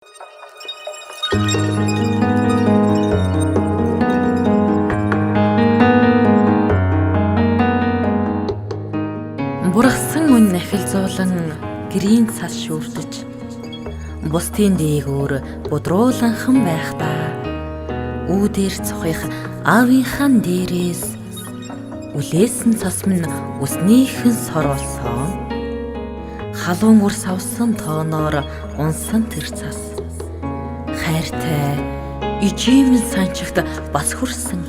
Бургасан үн нахилзуулан гэрийн цас шүүрдэж бусдын дээгүүр бодрууланхан байхдаа үүдээр цохих аавынхан дээрээс үлээсэн цас минь үснийхэн сор болсон. Халуун үр савсан тооноор унсан тэр цас хайртай ижимэн санчигт бас хүрсэн.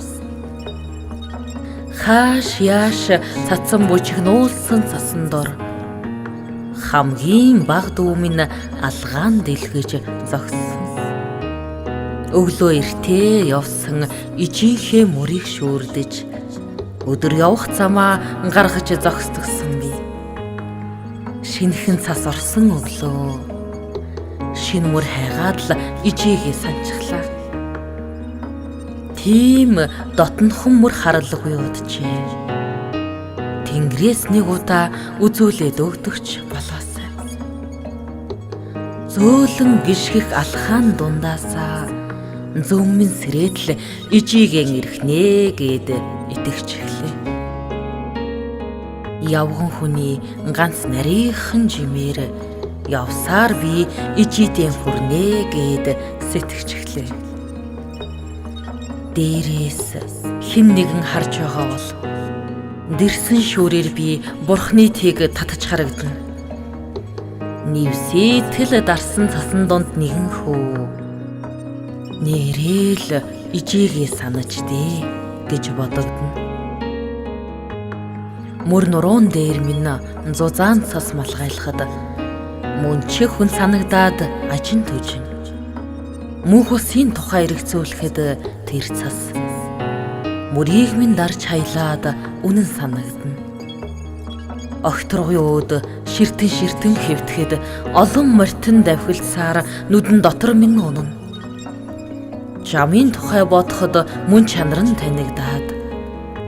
Хааш яаш цацсан бүжигнүүлсэн цасан дор хамгийн баг дүү минь алгаан дэлгэж зогссон. Өглөө эртээ явсан ижийнхээ мөрийг шүүрдэж өдөр явах замаа гаргаж зогсдогсон би. Шинэхэн цас орсон өглөө шинэ мөр хайгаад л ижигээ санчглаа. Тийм дотнохын мөр харалгүй уджээ. Тэнгэрээс нэг удаа үзүүлээд өгдөгч болоосай. Зөөлөн гიშгэх алхаан дундаасаа зөммөн сэрээдл ижигийн ирхнээ гэд итгэж эхлэв. Явган хүний ганц нарийнхан жимээр явсаар би ижидэн хүрнэ гэд сэтгэж эхлэв. Дээрээс хэн нэгэн харж байгаа бол дэрсэн шүүрээр би бурхны тийг татж харагдана. Нийвсэтгэл дарсан цасан донд нэгэн хөө нэрэл ижигээ санаж дээ гэж бодогдно. Мөр нуруунд дээр минь зузаан цас малгайлахад мөн чи хүн санагдаад ажин түжин. Мөнх усын тухай эргцүүлэхэд тэр цас мөрийг минь дарж хаялаад үнэн санагдана. Огторгын өөд ширтэн хэвтгэхэд олон морьтон давхилсаар нүдэн дотор минь унана. Жамын тухай бодоход мөн чанар нь танигдаад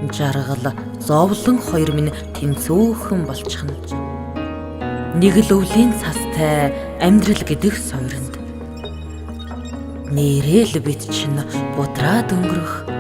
жаргал зовлон хоёр минь тэнцүүхэн болчихно. Нэг л өвлийн цастай амьдрал гэдэг сойронд нэрэл бид чинь будраад өнгөрөх